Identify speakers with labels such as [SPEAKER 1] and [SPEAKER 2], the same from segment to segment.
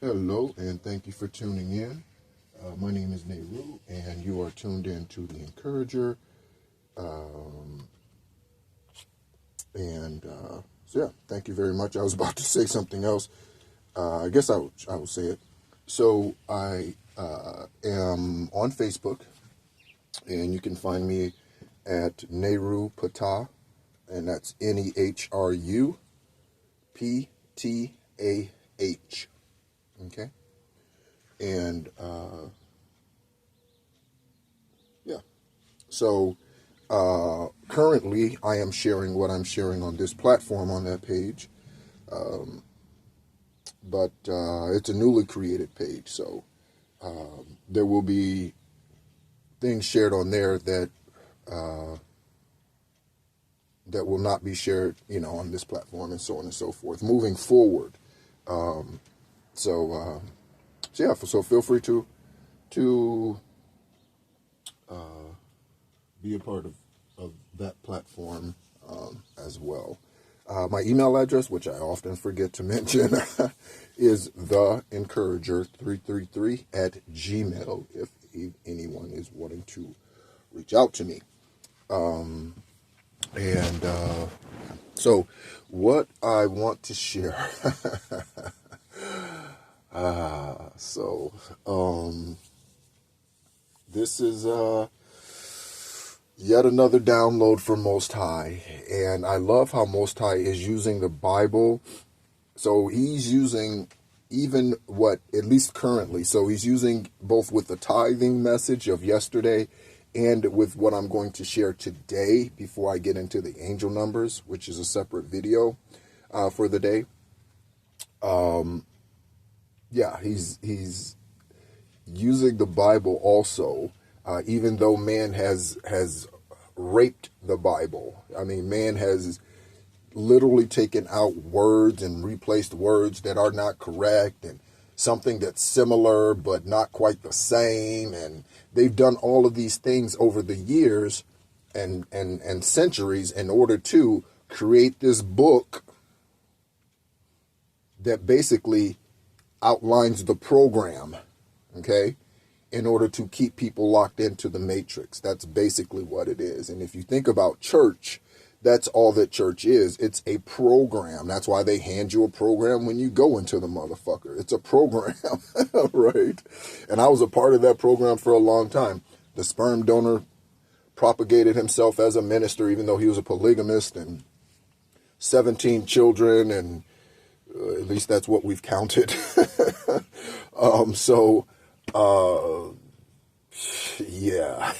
[SPEAKER 1] Hello, and thank you for tuning in. My name is Nehru, and you are tuned in to The Encourager. Um, so, yeah, thank you very much. I was about to say something else. I guess I will say it. So, I am on Facebook, and you can find me at Nehru Patah, and that's NEHRUPTAH. Okay? And yeah, so currently I am sharing what I'm sharing on this platform on that page, but it's a newly created page, so there will be things shared on there that that will not be shared, on this platform, and so on and so forth, moving forward. So yeah, so feel free to be a part of that platform as well. My email address, which I often forget to mention, is theencourager333 if anyone is wanting to reach out to me. So what I want to share. This is yet another download from Most High, and I love how Most High is using the Bible. So he's using even at least currently, so he's using both with the tithing message of yesterday and with what I'm going to share today before I get into the angel numbers, which is a separate video for the day. Yeah, he's using the Bible also, even though man has raped the Bible. I mean, man has literally taken out words and replaced words that are not correct, and something that's similar but not quite the same. And they've done all of these things over the years and centuries in order to create this book that basically outlines the program, okay, in order to keep people locked into the matrix. That's basically what it is. And if you think about church, that's all that church is. It's a program. That's why they hand you a program when you go into the motherfucker. It's a program, right? And I was a part of that program for a long time. The sperm donor propagated himself as a minister, even though he was a polygamist, and 17 children, and at least that's what we've counted. Yeah.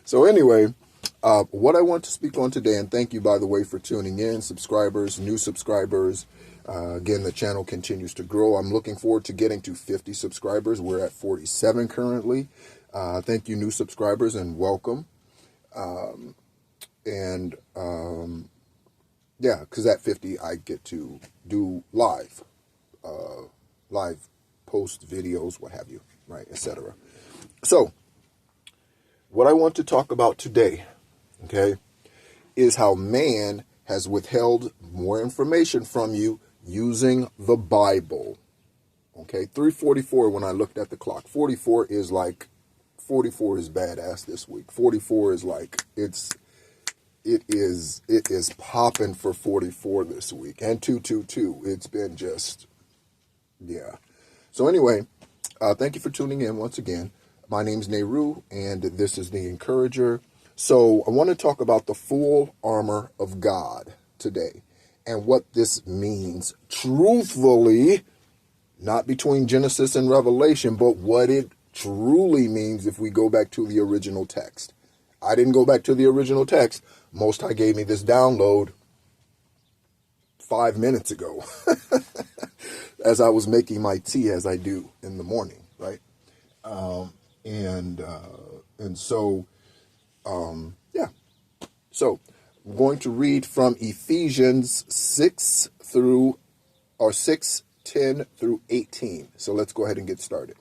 [SPEAKER 1] So anyway, what I want to speak on today, and thank you, by the way, for tuning in, subscribers, new subscribers. Again, the channel continues to grow. I'm looking forward to getting to 50 subscribers. We're at 47 currently. Thank you, new subscribers, and welcome. Yeah, because at 50, I get to do live post videos, what have you, right, etc. So, what I want to talk about today, okay, is how man has withheld more information from you using the Bible. Okay, 3:44 when I looked at the clock. 44 is badass this week. 44 is like, it is popping for 44 this week. And 222. It's been just, yeah. So anyway, thank you for tuning in once again. My name's Nehru, and this is The Encourager. So I want to talk about the full armor of God today and what this means truthfully, not between Genesis and Revelation, but what it truly means if we go back to the original text. I didn't go back to the original text. Most High gave me this download 5 minutes ago as I was making my tea, as I do in the morning, right? Yeah. So I'm going to read from Ephesians 6:10 through 18. So let's go ahead and get started.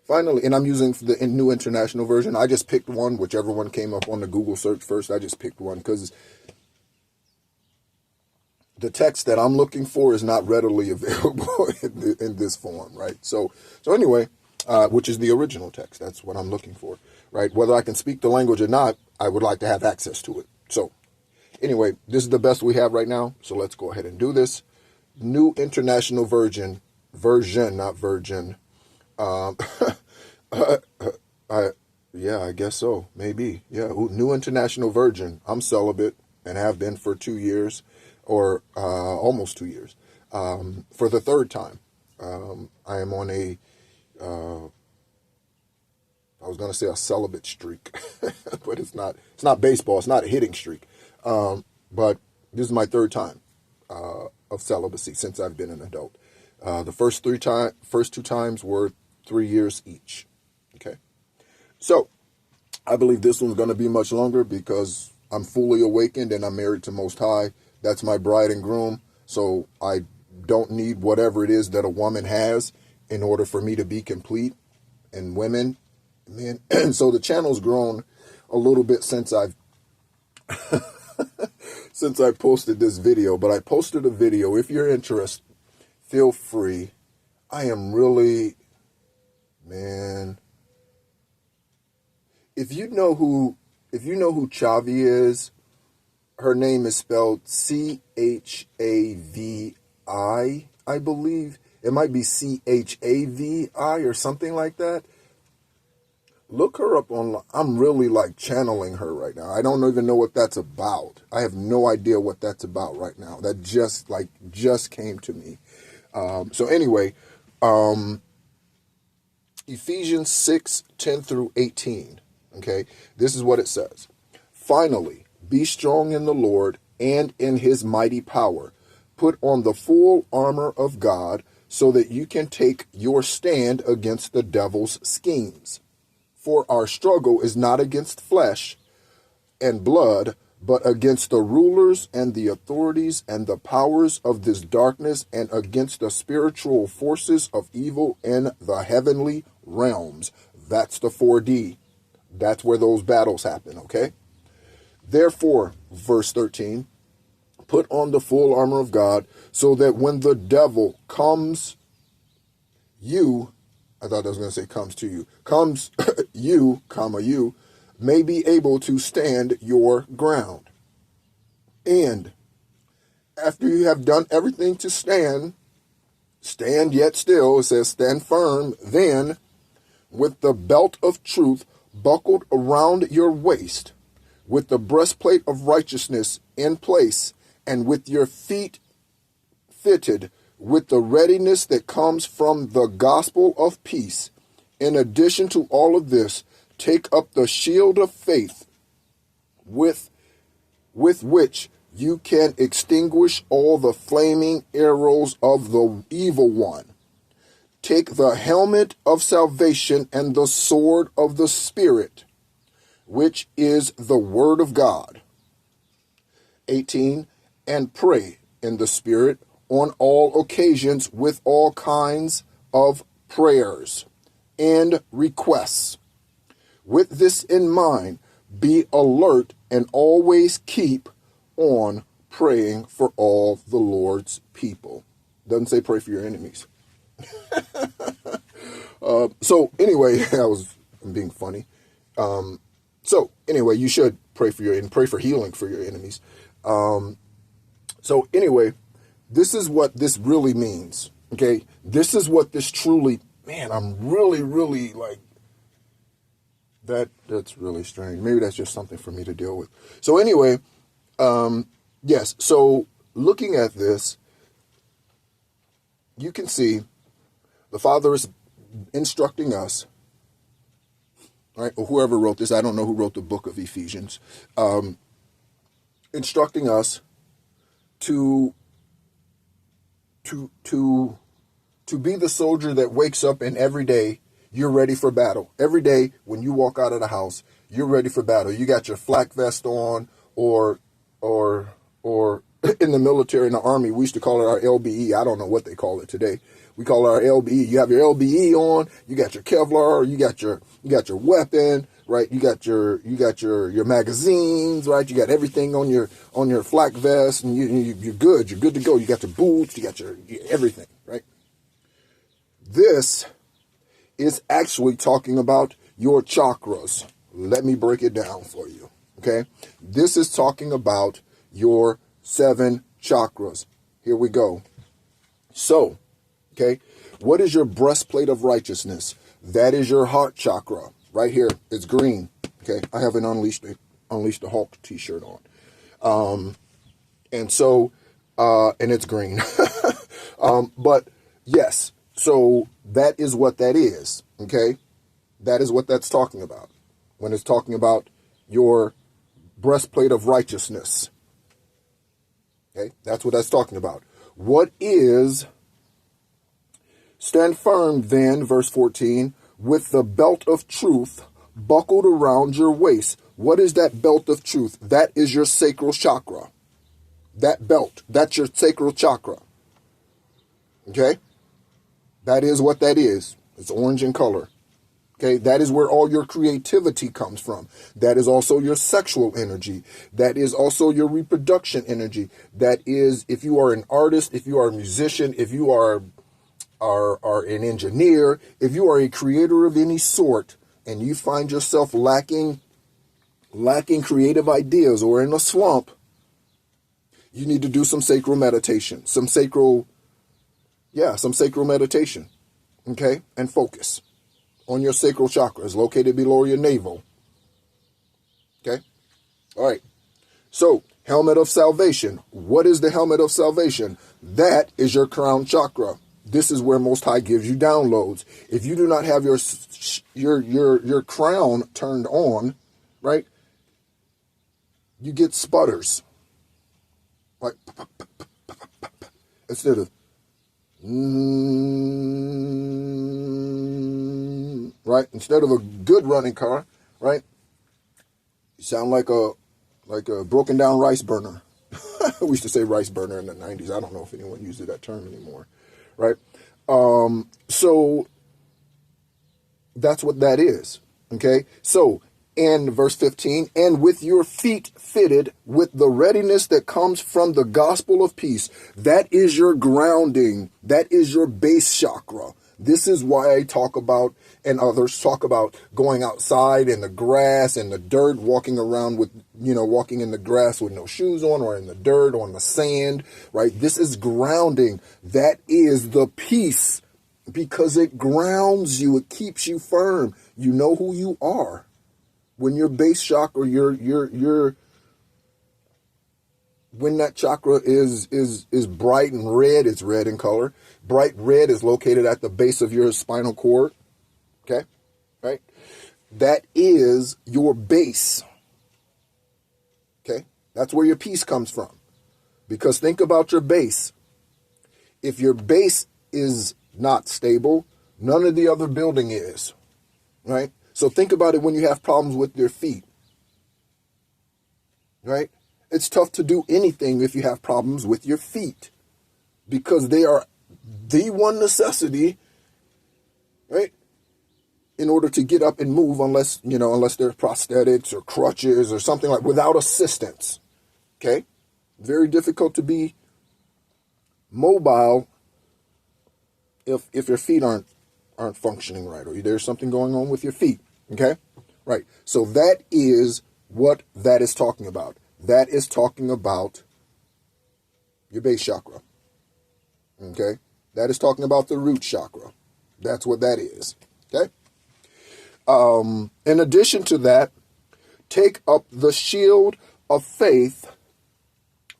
[SPEAKER 1] Finally, and I'm using the New International Version. I just picked one, whichever one came up on the Google search first. I just picked one because the text that I'm looking for is not readily available in this form, right? So anyway, which is the original text. That's what I'm looking for, right? Whether I can speak the language or not, I would like to have access to it. So anyway, this is the best we have right now. So let's go ahead and do this. New International Version, not virgin. Yeah, I guess so. Maybe. Yeah. New International Version. I'm celibate and have been for 2 years, or almost 2 years. For the third time. I am on I was going to say a celibate streak, but it's not baseball. It's not a hitting streak. But this is my third time of celibacy since I've been an adult. The first two times were 3 years each. Okay. So I believe this one's going to be much longer because I'm fully awakened and I'm married to Most High. That's my bride and groom. So I don't need whatever it is that a woman has in order for me to be complete. And women, man, so the channel's grown a little bit since I posted this video. But I posted a video. If you're interested, feel free. I am really, man. If you know who Chavi is, her name is spelled Chavi, I believe. It might be Chavi or something like that. Look her up online. I'm really like channeling her right now. I don't even know what that's about. I have no idea what that's about right now. That just came to me. So anyway, Ephesians 6:10 through 18. Okay, this is what it says. Finally, be strong in the Lord and in his mighty power. Put on the full armor of God so that you can take your stand against the devil's schemes. For our struggle is not against flesh and blood, but against the rulers and the authorities and the powers of this darkness and against the spiritual forces of evil in the heavenly realms. That's the 4D. That's where those battles happen, okay? Therefore, verse 13, put on the full armor of God so that when the devil comes you, I thought I was going to say comes to you, comes you, you, may be able to stand your ground. And after you have done everything to stand yet still, it says stand firm, then with the belt of truth buckled around your waist, with the breastplate of righteousness in place, and with your feet fitted with the readiness that comes from the gospel of peace. In addition to all of this, take up the shield of faith with which you can extinguish all the flaming arrows of the evil one. Take the helmet of salvation and the sword of the Spirit, which is the word of God. 18, and pray in the Spirit on all occasions with all kinds of prayers and requests. With this in mind, be alert and always keep on praying for all the Lord's people. Doesn't say pray for your enemies. So anyway, I'm being funny. So anyway, you should pray for healing for your enemies. So anyway, this is what this really means. Okay, this is what this truly. Man, I'm really like that. That's really strange. Maybe that's just something for me to deal with. So anyway, yes. So looking at this, you can see the Father is instructing us, right? Or whoever wrote this, I don't know who wrote the book of Ephesians, instructing us to be the soldier that wakes up and every day you're ready for battle. Every day when you walk out of the house, you're ready for battle. You got your flak vest on, or in the military, in the army, we used to call it our LBE. I don't know what they call it today. We call it our LBE. You have your LBE on. You got your Kevlar. You got your weapon, right? You got your magazines, right? You got everything on your flak vest, and you're good. You're good to go. You got your boots. You got your everything, right? this is actually talking about your chakras. Let me break it down for you, okay? This is talking about your 7 chakras. Here we go. So, okay, what is your breastplate of righteousness? That is your heart chakra. Right here, it's green. Okay, I have an Unleash the Hulk t-shirt on. And so, and it's green. But yes, so that is what that is. Okay, that is what that's talking about when it's talking about your breastplate of righteousness. Okay, that's what that's talking about. What is, stand firm then, verse 14, with the belt of truth buckled around your waist. What is that belt of truth? That is your sacral chakra. That belt, that's your sacral chakra. Okay? That is what that is. It's orange in color. Okay? That is where all your creativity comes from. That is also your sexual energy. That is also your reproduction energy. That is, if you are an artist, if you are a musician, if you are an engineer, if you are a creator of any sort, and you find yourself lacking creative ideas or in a slump, you need to do some sacral meditation, some sacral meditation, okay? And focus on your sacral chakra. It's located below your navel, okay? All right. So, helmet of salvation. What is the helmet of salvation? That is your crown chakra. This is where Most High gives you downloads. If you do not have your crown turned on, right, you get sputters. Like, instead of, right, instead of a good running car, right, you sound like a broken down rice burner. We used to say rice burner in the 90s. I don't know if anyone uses that term anymore. Right? So that's what that is. Okay? So, in verse 15, and with your feet fitted with the readiness that comes from the gospel of peace. That is your grounding. That is your base chakra. This is why I talk about, and others talk about, going outside in the grass and the dirt, walking around with, walking in the grass with no shoes on, or in the dirt, or on the sand, right? This is grounding. That is the peace, because it grounds you. It keeps you firm. You know who you are. When your base chakra, when that chakra is bright and red, it's red in color. Bright red is located at the base of your spinal cord. Okay? Right? That is your base. Okay? That's where your peace comes from. Because think about your base. If your base is not stable, none of the other building is. Right? So think about it when you have problems with your feet. Right? It's tough to do anything if you have problems with your feet, because they are the one necessity, right, in order to get up and move, unless they're prosthetics or crutches or something like, without assistance. Okay? Very difficult to be mobile if your feet aren't functioning right, or there's something going on with your feet. Okay? Right. So that is what that is talking about. That is talking about your base chakra. Okay? That is talking about the root chakra. That's what that is. Okay? In addition to that, take up the shield of faith,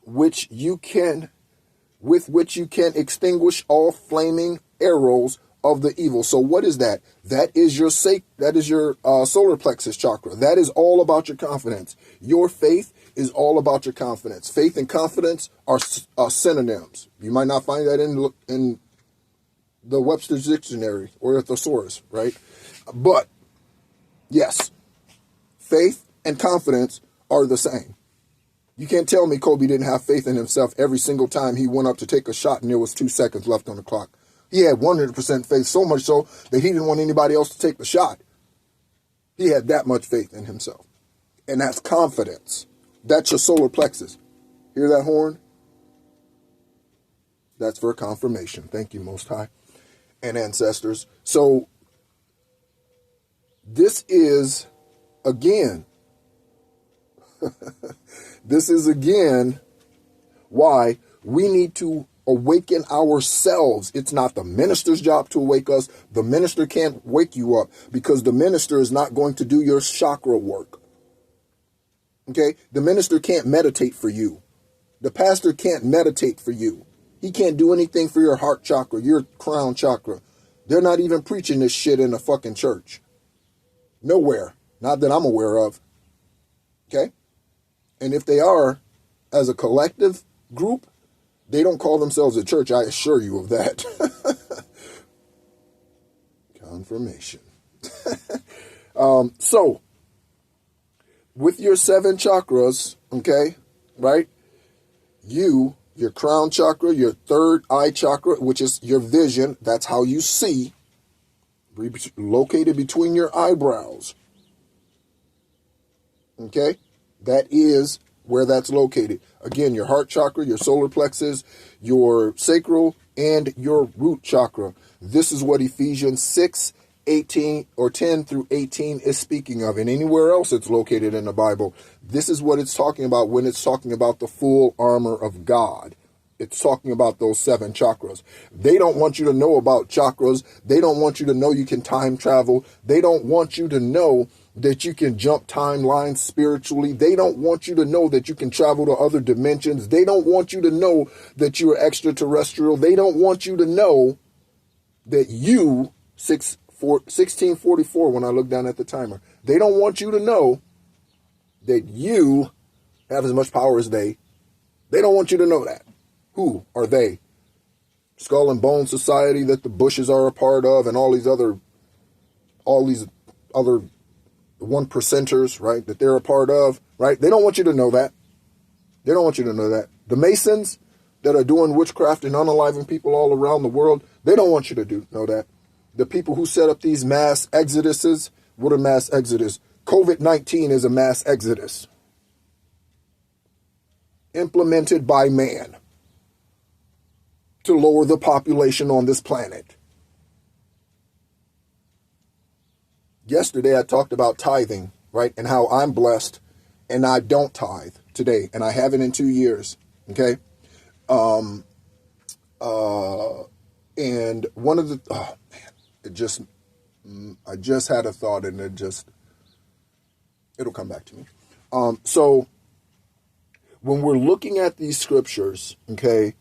[SPEAKER 1] with which you can extinguish all flaming arrows of the evil. So what is that? That is your solar plexus chakra. That is all about your confidence. Your faith is all about your confidence. Faith and confidence are synonyms. You might not find that in the Webster's Dictionary or a thesaurus, right? But yes, faith and confidence are the same. You can't tell me Kobe didn't have faith in himself every single time he went up to take a shot and there was 2 seconds left on the clock. He had 100% faith, so much so that he didn't want anybody else to take the shot. He had that much faith in himself. And that's confidence. That's your solar plexus. Hear that horn? That's for confirmation. Thank you, Most High. and ancestors. So this is again, why we need to awaken ourselves. It's not the minister's job to wake us. The minister can't wake you up because the minister is not going to do your chakra work. Okay? The minister can't meditate for you. The pastor can't meditate for you. He can't do anything for your heart chakra, your crown chakra. They're not even preaching this shit in a fucking church. Nowhere. Not that I'm aware of. Okay? And if they are, as a collective group, they don't call themselves a church, I assure you of that. Confirmation. So, with your 7 chakras, okay, right? Your crown chakra, your third eye chakra, which is your vision, that's how you see, located between your eyebrows. Okay? That is where that's located. Again, your heart chakra, your solar plexus, your sacral, and your root chakra. This is what Ephesians 6:18 or 10 through 18 is speaking of. And anywhere else it's located in the Bible, this is what it's talking about when it's talking about the full armor of God. It's talking about those 7 chakras. They don't want you to know about chakras. They don't want you to know you can time travel. They don't want you to know that you can jump timelines spiritually. They don't want you to know that you can travel to other dimensions. They don't want you to know that you're extraterrestrial. They don't want you to know that you, 1644 when I look down at the timer, they don't want you to know that you have as much power as they. They don't want you to know that. Who are they? Skull and Bone Society that the Bushes are a part of, and all these other 1%ers, right, that they're a part of, right? They don't want you to know that. They don't want you to know that. The Masons that are doing witchcraft and unaliving people all around the world, they don't want you to know that. The people who set up these mass exoduses, what are mass exodus? COVID-19 is a mass exodus implemented by man to lower the population on this planet. Yesterday I talked about tithing, right? And how I'm blessed and I don't tithe today. And I haven't in 2 years. Okay. And one of the, oh man, I just had a thought and it'll come back to me. So when we're looking at these scriptures, okay,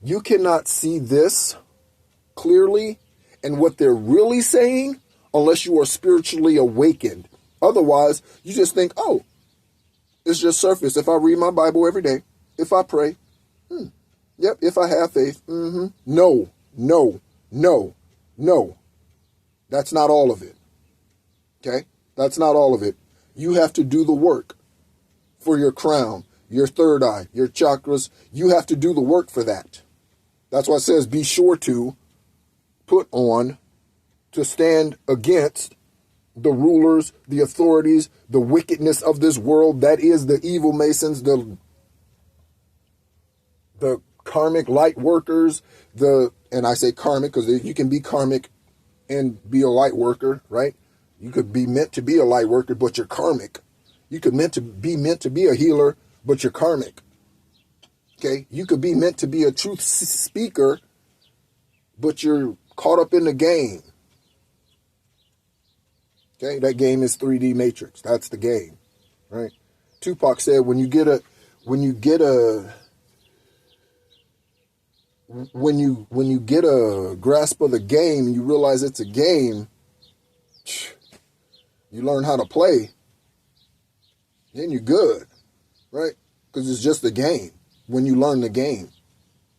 [SPEAKER 1] you cannot see this clearly and what they're really saying unless you are spiritually awakened. Otherwise, you just think, oh, it's just surface. If I read my Bible every day, if I pray, yep, if I have faith, no. That's not all of it. Okay? That's not all of it. You have to do the work for your crown, your third eye, your chakras. You have to do the work for that. That's why it says be sure to put on, to stand against the rulers, the authorities, the wickedness of this world. That is the evil Masons, the karmic light workers, and I say karmic because you can be karmic and be a light worker, right? You could be meant to be a light worker, but you're karmic. You could meant to be a healer, but you're karmic. Okay? You could be meant to be a truth speaker, but you're caught up in the game. Okay? That game is 3D Matrix. That's the game, right? Tupac said, when you get a grasp of the game and you realize it's a game, you learn how to play, then you're good, right? Because it's just a game when you learn the game.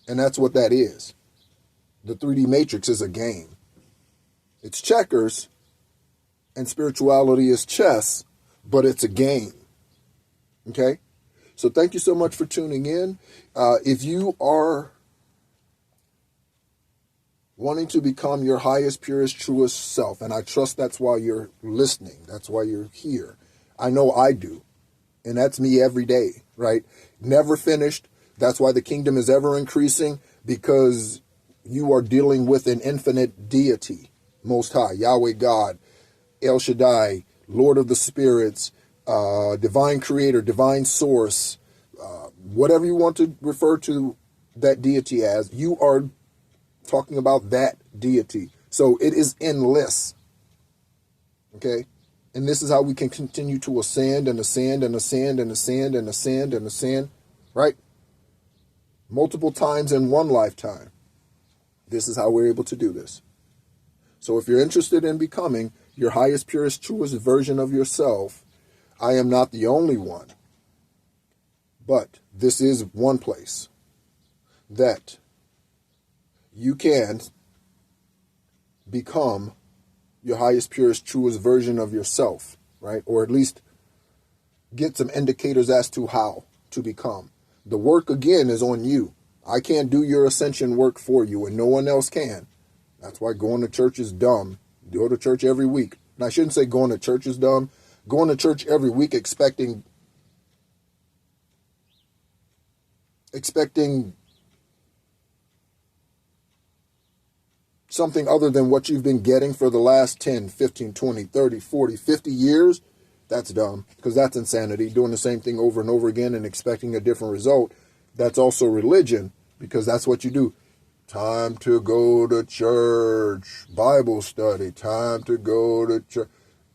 [SPEAKER 1] And that's what that is. The 3D Matrix is a game. It's checkers and spirituality is chess, but it's a game. Okay? So thank you so much for tuning in. If you are wanting to become your highest, purest, truest self, and I trust that's why you're listening. That's why you're here. I know I do. And that's me every day, right? Never finished. That's why the kingdom is ever increasing, because you are dealing with an infinite deity, Most High, Yahweh God, El Shaddai, Lord of the Spirits, divine creator, divine source, whatever you want to refer to that deity as, you are talking about that deity. So it is endless. Okay? And this is how we can continue to ascend and ascend and ascend and ascend and ascend and ascend, right? Multiple times in one lifetime. This is how we're able to do this. So if you're interested in becoming your highest, purest, truest version of yourself, I am not the only one. But this is one place that you can become your highest, purest, truest version of yourself, right? Or at least get some indicators as to how to become. The work, again, is on you. I can't do your ascension work for you, and no one else can. That's why going to church is dumb. Go to church every week. And I shouldn't say going to church is dumb. Going to church every week expecting something other than what you've been getting for the last 10, 15, 20, 30, 40, 50 years, that's dumb, because that's insanity. Doing the same thing over and over again and expecting a different result, that's also religion, because that's what you do. Time to go to church, Bible study, time to go to church,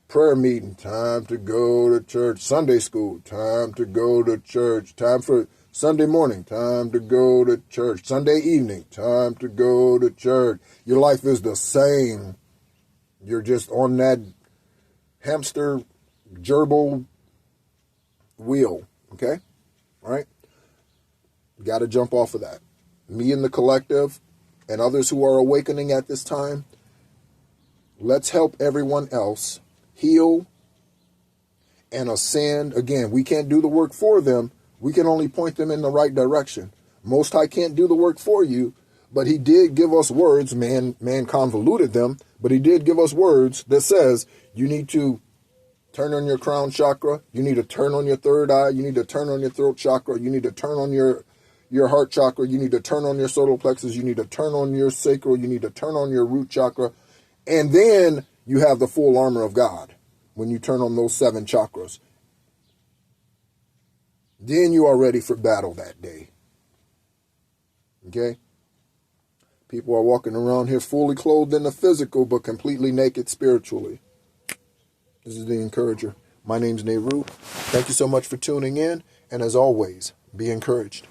[SPEAKER 1] prayer meeting, time to go to church, Sunday school, time to go to church, time for Sunday morning, time to go to church, Sunday evening, time to go to church. Your life is the same. You're just on that hamster gerbil wheel, okay? All right? Got to jump off of that. Me and the collective and others who are awakening at this time, let's help everyone else heal and ascend. Again, we can't do the work for them. We can only point them in the right direction. Most High can't do the work for you, but he did give us words. Man convoluted them, but he did give us words that says you need to turn on your crown chakra. You need to turn on your third eye. You need to turn on your throat chakra. You need to turn on your heart chakra. You need to turn on your solar plexus. You need to turn on your sacral. You need to turn on your root chakra. And then you have the full armor of God when you turn on those 7 chakras. Then you are ready for battle that day. Okay? People are walking around here fully clothed in the physical, but completely naked spiritually. This is the Encourager. My name's Nehru. Thank you so much for tuning in. And as always, be encouraged.